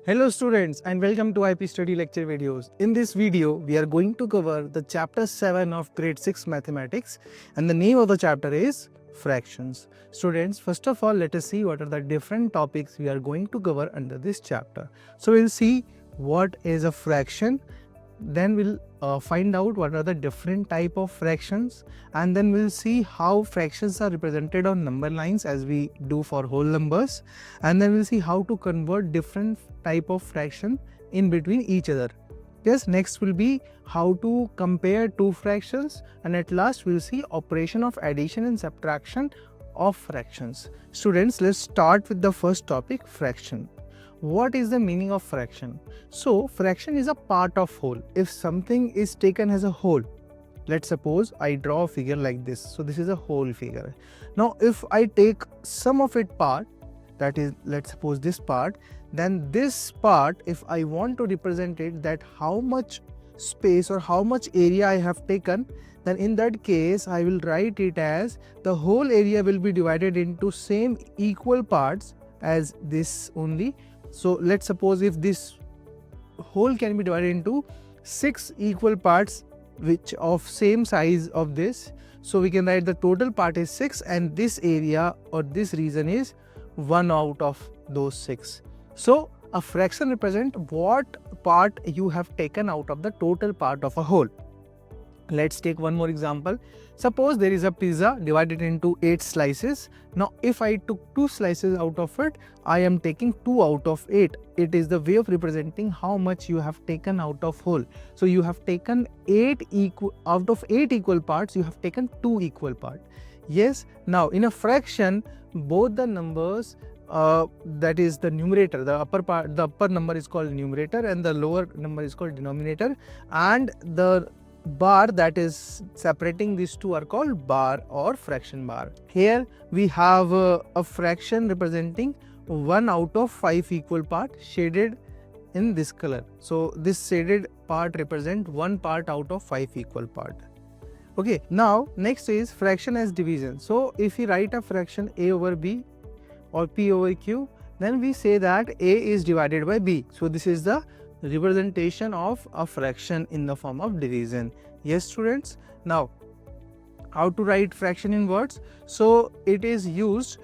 Hello students and welcome to IP Study Lecture videos. In this video, we are going to cover the chapter 7 of grade 6 mathematics and the name of the chapter is fractions. Students, first of all, let us see what are the different topics we are going to cover under this chapter. So we'll see what is a fraction, then we'll find out what are the different type of fractions, and then we'll see how fractions are represented on number lines as we do for whole numbers, and then we'll see how to convert different type of fraction in between each other. Yes, next will be how to compare two fractions, and at last we'll see operation of addition and subtraction of fractions. Students, let's start with the first topic, fraction. What is the meaning of fraction? So, fraction is a part of whole. If something is taken as a whole, let's suppose I draw a figure like this. So, this is a whole figure. Now, if I take some of it part, that is, let's suppose this part, then this part, if I want to represent it, that how much space or how much area I have taken, then in that case, I will write it as the whole area will be divided into same equal parts as this only. So let's suppose if this whole can be divided into 6 equal parts which of same size of this. So we can write the total part is 6 and this area or this region is 1 out of those 6. So a fraction represents what part you have taken out of the total part of a whole. Let's take one more example. Suppose there is a pizza divided into 8 slices. Now, if I took 2 slices out of it, I am taking 2 out of 8. It is the way of representing how much you have taken out of whole. So, you have taken 8 equal out of 8 equal parts, you have taken 2 equal parts. Yes, now in a fraction, both the numbers that is the numerator, the upper number is called numerator and the lower number is called denominator, and the bar that is separating these two are called bar or fraction bar. Here we have a fraction representing 1 out of 5 equal part shaded in this color. So this shaded part represent 1 part out of 5 equal part. Okay, now next is fraction as division. So if we write a fraction a over b or p over q, then we say that a is divided by b. So this is the representation of a fraction in the form of division. Yes students, now how to write fraction in words? So it is used,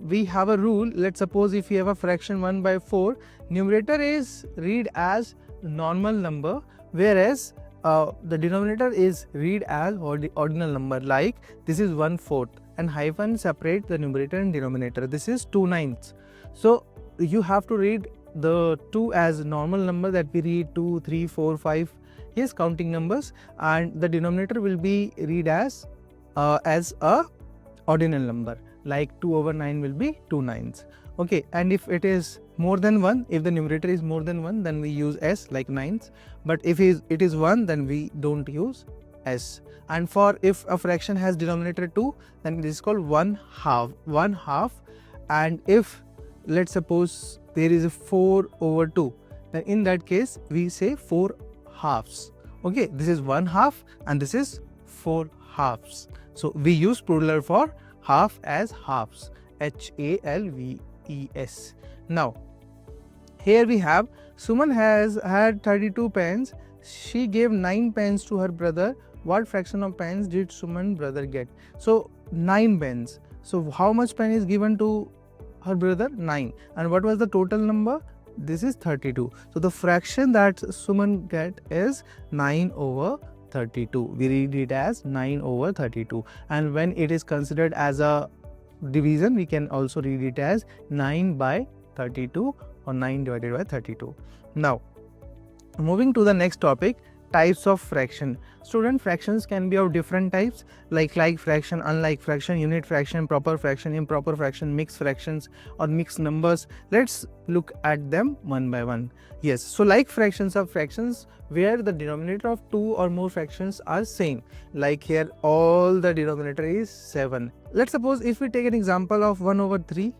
we have a rule. Let's suppose if you have a fraction 1 by 4, numerator is read as normal number, whereas the denominator is read as ordinal number, like this is 1/4 and hyphen separate the numerator and denominator. This is 2/9. So you have to read the 2 as normal number, that we read 2, 3, 4, 5, yes, counting numbers, and the denominator will be read as a ordinal number, like 2 over 9 will be 2/9. Okay, and if it is more than 1, if the numerator is more than 1, then we use s like 9s, but if it is 1, then we don't use s. And for if a fraction has denominator 2, then it is called 1/2, and if let's suppose there is a 4 over 2, then in that case we say 4 halves. Okay, this is 1/2 and this is 4 halves. So we use plural for half as halves, halves. Now here we have Suman has had 32 pens. She gave 9 pens to her brother. What fraction of pens did Suman brother get? So 9 pens. So how much pen is given to her brother? 9. And what was the total number? This is 32. So the fraction that Suman get is 9 over 32. We read it as 9 over 32. And when it is considered as a division, we can also read it as 9 by 32 or 9 divided by 32. Now, moving to the next topic, types of fraction. Student, fractions can be of different types, like fraction, unlike fraction, unit fraction, proper fraction, improper fraction, mixed fractions or mixed numbers. Let's look at them one by one. Yes, so like fractions are fractions where the denominator of 2 or more fractions are same, like here all the denominator is 7. Let's suppose if we take an example of 1 over 3,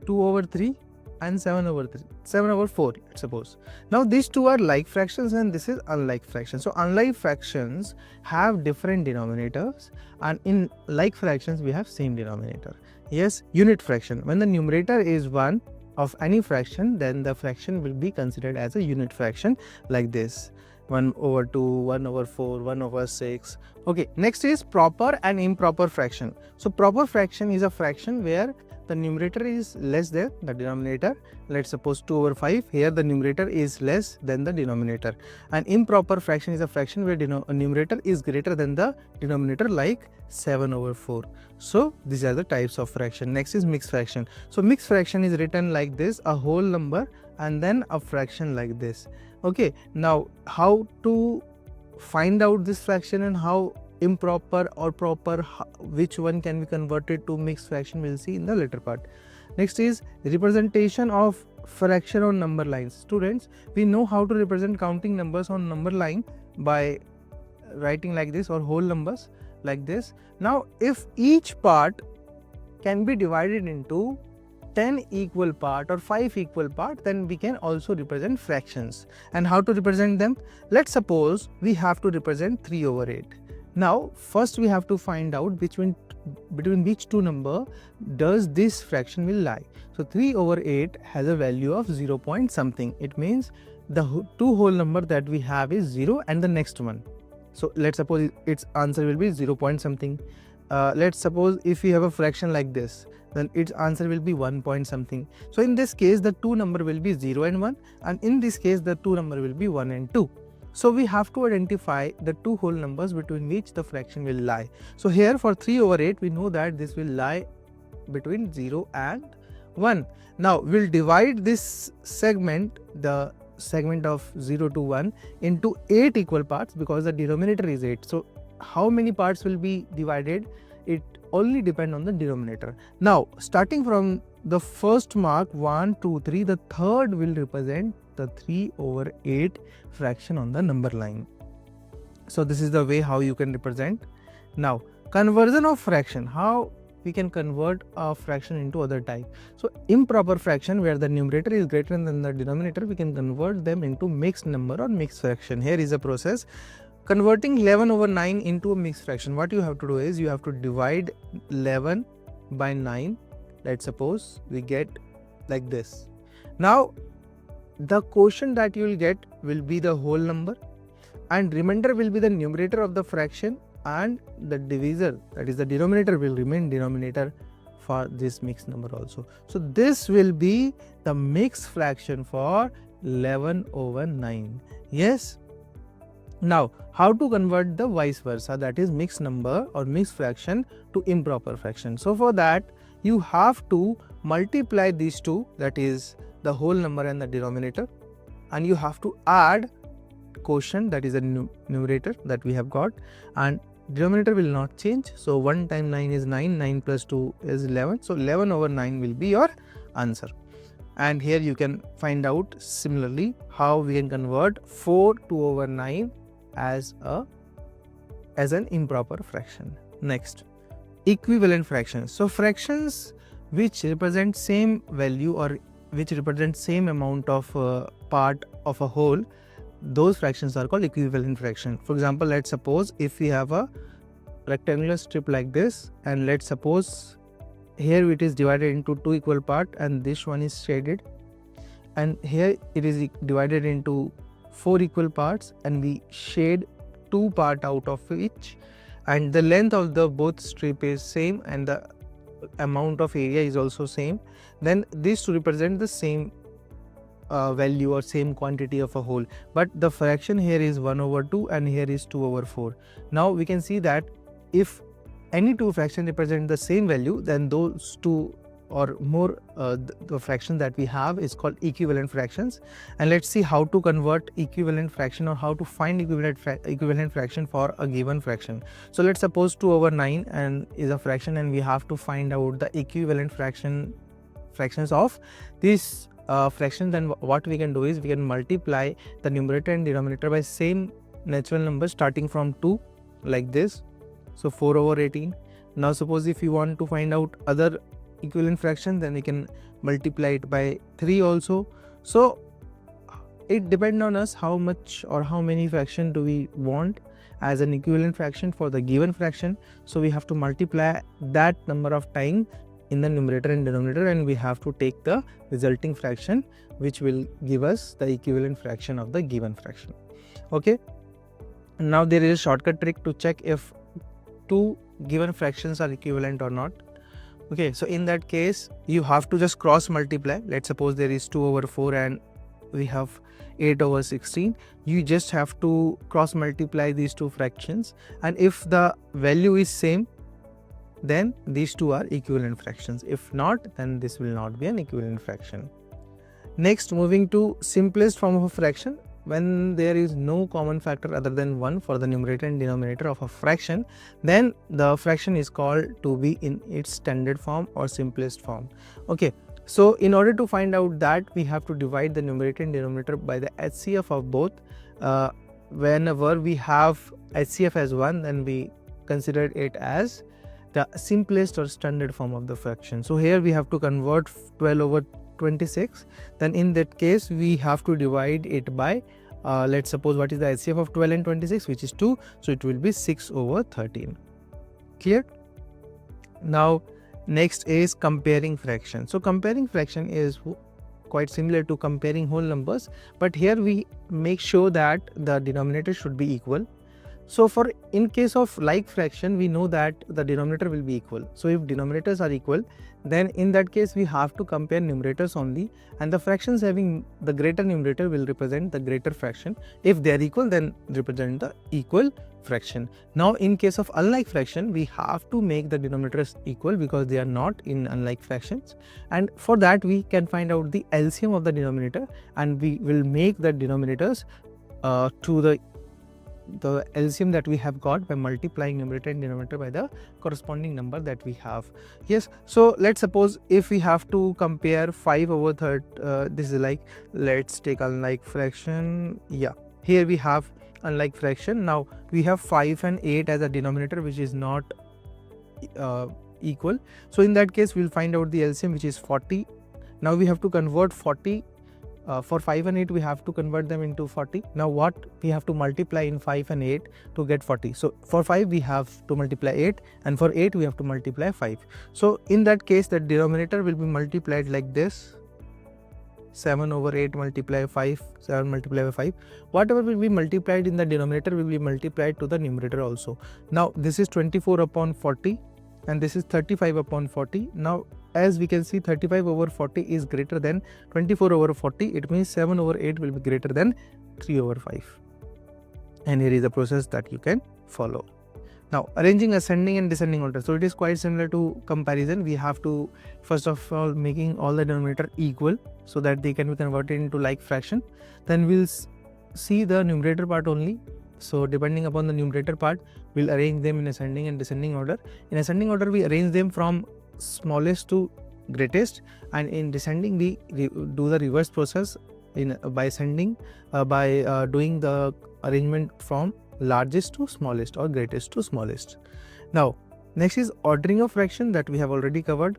2 over 3 and 7 over 4, let's suppose. Now these two are like fractions and this is unlike fractions. So unlike fractions have different denominators and in like fractions we have same denominator. Yes, unit fraction. When the numerator is 1 of any fraction, then the fraction will be considered as a unit fraction like this. 1/2, 1/4, 1/6. Okay, next is proper and improper fraction. So proper fraction is a fraction where the numerator is less than the denominator. Let's suppose 2/5. Here the numerator is less than the denominator. An improper fraction is a fraction where numerator is greater than the denominator, like 7/4. So these are the types of fraction. Next is mixed fraction. So mixed fraction is written like this, a whole number and then a fraction like this. Okay, now how to find out this fraction and how improper or proper, which one can be converted to mixed fraction, we'll see in the later part. Next is representation of fraction on number lines. Students, we know how to represent counting numbers on number line by writing like this, or whole numbers like this. Now if each part can be divided into 10 equal part or 5 equal part, then we can also represent fractions. And how to represent them? Let's suppose we have to represent 3/8. Now first we have to find out between which two number does this fraction will lie. So 3/8 has a value of 0 point something. It means the two whole number that we have is 0 and the next one. So let's suppose its answer will be 0 point something. Let's suppose if we have a fraction like this, then its answer will be 1 point something. So in this case the two number will be 0 and 1, and in this case the two number will be 1 and 2. So we have to identify the two whole numbers between which the fraction will lie. So here for 3/8 we know that this will lie between 0 and 1. Now we'll divide this segment, the segment of 0 to 1, into 8 equal parts because the denominator is 8. So how many parts will be divided? It only depends on the denominator. Now starting from the first mark 1, 2, 3, the third will represent the 3/8 fraction on the number line. So this is the way how you can represent. Now conversion of fraction, how we can convert a fraction into other type. So improper fraction, where the numerator is greater than the denominator, we can convert them into mixed number or mixed fraction. Here is a process. Converting 11/9 into a mixed fraction, what you have to do is you have to divide 11 by 9. Let's suppose we get like this. Now the quotient that you will get will be the whole number, and remainder will be the numerator of the fraction, and the divisor, that is the denominator, will remain denominator for this mixed number also. So this will be the mixed fraction for 11/9. Yes. Now how to convert the vice versa, that is mixed number or mixed fraction to improper fraction. So for that you have to multiply these two, that is the whole number and the denominator, and you have to add quotient, that is the numerator that we have got, and denominator will not change. So 1 times 9 is 9, 9 plus 2 is 11. So 11/9 will be your answer. And here you can find out similarly how we can convert 4/9 as an improper fraction. Next, equivalent fractions. So fractions which represent same value or which represent same amount of part of a whole, those fractions are called equivalent fraction. For example, let's suppose if we have a rectangular strip like this, and let's suppose here it is divided into two equal parts and this one is shaded, and here it is divided into 4 equal parts and we shade 2 parts out of each, and the length of the both strip is same and the amount of area is also same, then these to represent the same value or same quantity of a whole, but the fraction here is 1/2 and here is 2/4. Now we can see that if any two fractions represent the same value, then those two or more the fraction that we have is called equivalent fractions. And let's see how to convert equivalent fraction or how to find equivalent fraction for a given fraction. So let's suppose 2/9 and is a fraction, and we have to find out the equivalent fractions of this fraction. Then what we can do is we can multiply the numerator and denominator by same natural number starting from 2 like this. So 4/18. Now suppose if you want to find out other equivalent fraction, then we can multiply it by 3 also. So it depends on us how much or how many fraction do we want as an equivalent fraction for the given fraction. So we have to multiply that number of times in the numerator and denominator, and we have to take the resulting fraction, which will give us the equivalent fraction of the given fraction. Okay, now there is a shortcut trick to check if two given fractions are equivalent or not. Okay, so in that case you have to just cross multiply. Let's suppose there is 2 over 4 and we have 8 over 16. You just have to cross multiply these two fractions, and if the value is same, then these two are equivalent fractions. If not, then this will not be an equivalent fraction. Next, moving to simplest form of a fraction. When there is no common factor other than 1 for the numerator and denominator of a fraction, then the fraction is called to be in its standard form or simplest form. Okay, so in order to find out that, we have to divide the numerator and denominator by the HCF of both. Whenever we have HCF as 1, then we consider it as the simplest or standard form of the fraction. So here we have to convert 12 over 26. Then in that case we have to divide it by let's suppose what is the HCF of 12 and 26, which is 2, so it will be 6 over 13. Clear? Now next is comparing fraction. So comparing fraction is quite similar to comparing whole numbers, but here we make sure that the denominator should be equal. So for in case of like fraction, we know that the denominator will be equal. So if denominators are equal, then in that case we have to compare numerators only, and the fractions having the greater numerator will represent the greater fraction. If they are equal, then represent the equal fraction. Now in case of unlike fraction, we have to make the denominators equal because they are not in unlike fractions, and for that we can find out the LCM of the denominator, and we will make the denominators to the LCM that we have got by multiplying numerator and denominator by the corresponding number that we have. Yes, so let's suppose if we have to compare 5 over 3, this is like, let's take unlike fraction. Yeah, here we have unlike fraction. Now we have 5 and 8 as a denominator, which is not equal. So in that case we'll find out the LCM, which is 40. Now we have to convert 40. For 5 and 8 we have to convert them into 40. Now what we have to multiply in 5 and 8 to get 40? So for 5 we have to multiply 8, and for 8 we have to multiply 5. So in that case the denominator will be multiplied like this: 7 over 8 multiply 5, 7 multiply by 5. Whatever will be multiplied in the denominator will be multiplied to the numerator also. Now this is 24 upon 40 and this is 35 upon 40. Now as we can see, 35 over 40 is greater than 24 over 40. It means 7 over 8 will be greater than 3 over 5. And here is the process that you can follow. Now arranging ascending and descending order. So it is quite similar to comparison. We have to first of all making all the denominator equal so that they can be converted into like fraction. Then we'll see the numerator part only. So depending upon the numerator part, we'll arrange them in ascending and descending order. In ascending order, we arrange them from smallest to greatest, and in descending we do the reverse process by ascending by doing the arrangement from largest to smallest or greatest to smallest. Now next is ordering of fraction, that we have already covered.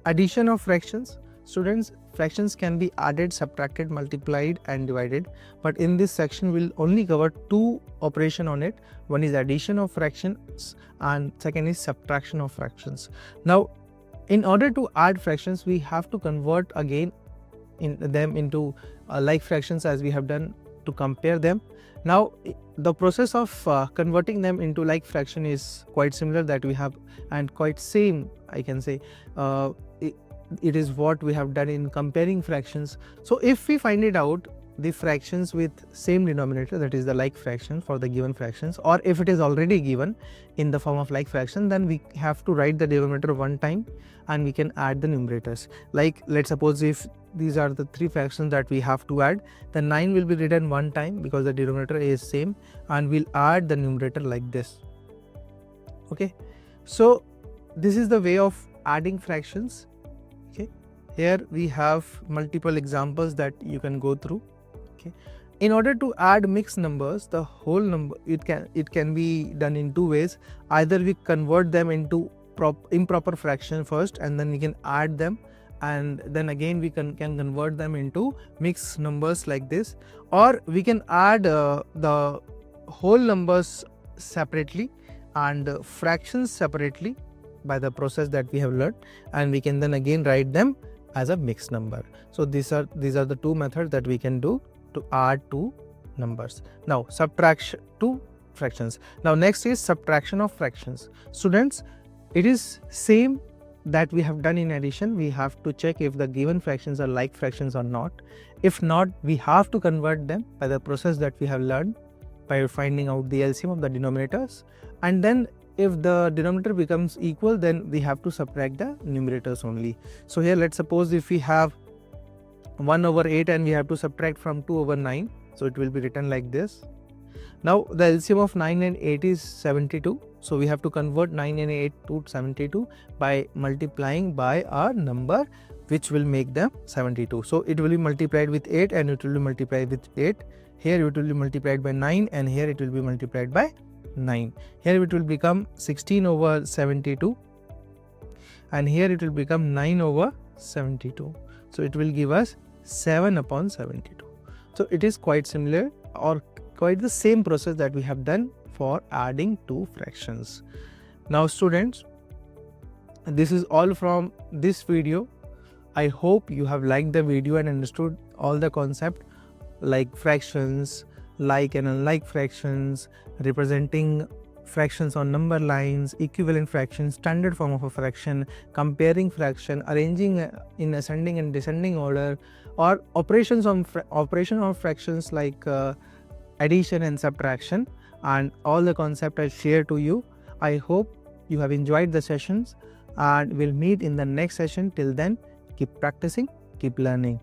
Addition of fractions. Students, fractions can be added, subtracted, multiplied and divided, but in this section we'll only cover two operations on it. One is addition of fractions and second is subtraction of fractions. Now in order to add fractions, we have to convert again them into like fractions as we have done to compare them. Now the process of converting them into like fraction is quite similar that we have, and quite same I can say. It is what we have done in comparing fractions. So if we find it out, the fractions with same denominator, that is the like fraction for the given fractions, or if it is already given in the form of like fraction, then we have to write the denominator one time and we can add the numerators. Like let's suppose if these are the three fractions that we have to add, then 9 will be written one time because the denominator is same, and we'll add the numerator like this. Okay, so this is the way of adding fractions. Okay, here we have multiple examples that you can go through. Okay, in order to add mixed numbers, the whole number, it can be done in two ways. Either we convert them into improper fraction first and then we can add them, and then again we can convert them into mixed numbers like this, or we can add the whole numbers separately and fractions separately. by the process that we have learned, and we can then again write them as a mixed number. So these are the two methods that we can do to add two numbers. Now subtraction two fractions. Now next is subtraction of fractions. Students, it is same that we have done in addition. We have to check if the given fractions are like fractions or not. If not, we have to convert them by the process that we have learned by finding out the LCM of the denominators, and then if the denominator becomes equal, then we have to subtract the numerators only. So here let's suppose if we have 1 over 8 and we have to subtract from 2 over 9, so it will be written like this. Now the LCM of 9 and 8 is 72, so we have to convert 9 and 8 to 72 by multiplying by a number which will make them 72. So it will be multiplied with 8 and it will be multiplied with 8. Here it will be multiplied by 9 and here it will be multiplied by 9. Here it will become 16 over 72 and here it will become 9 over 72. So it will give us 7 upon 72. So it is quite similar or quite the same process that we have done for adding two fractions. Now students, this is all from this video. I hope you have liked the video and understood all the concept like fractions, like and unlike fractions, representing fractions on number lines, equivalent fractions, standard form of a fraction, comparing fraction, arranging in ascending and descending order, or operations on fractions like addition and subtraction, and all the concept I share to you. I hope you have enjoyed the sessions and we'll meet in the next session. Till then, keep practicing, keep learning.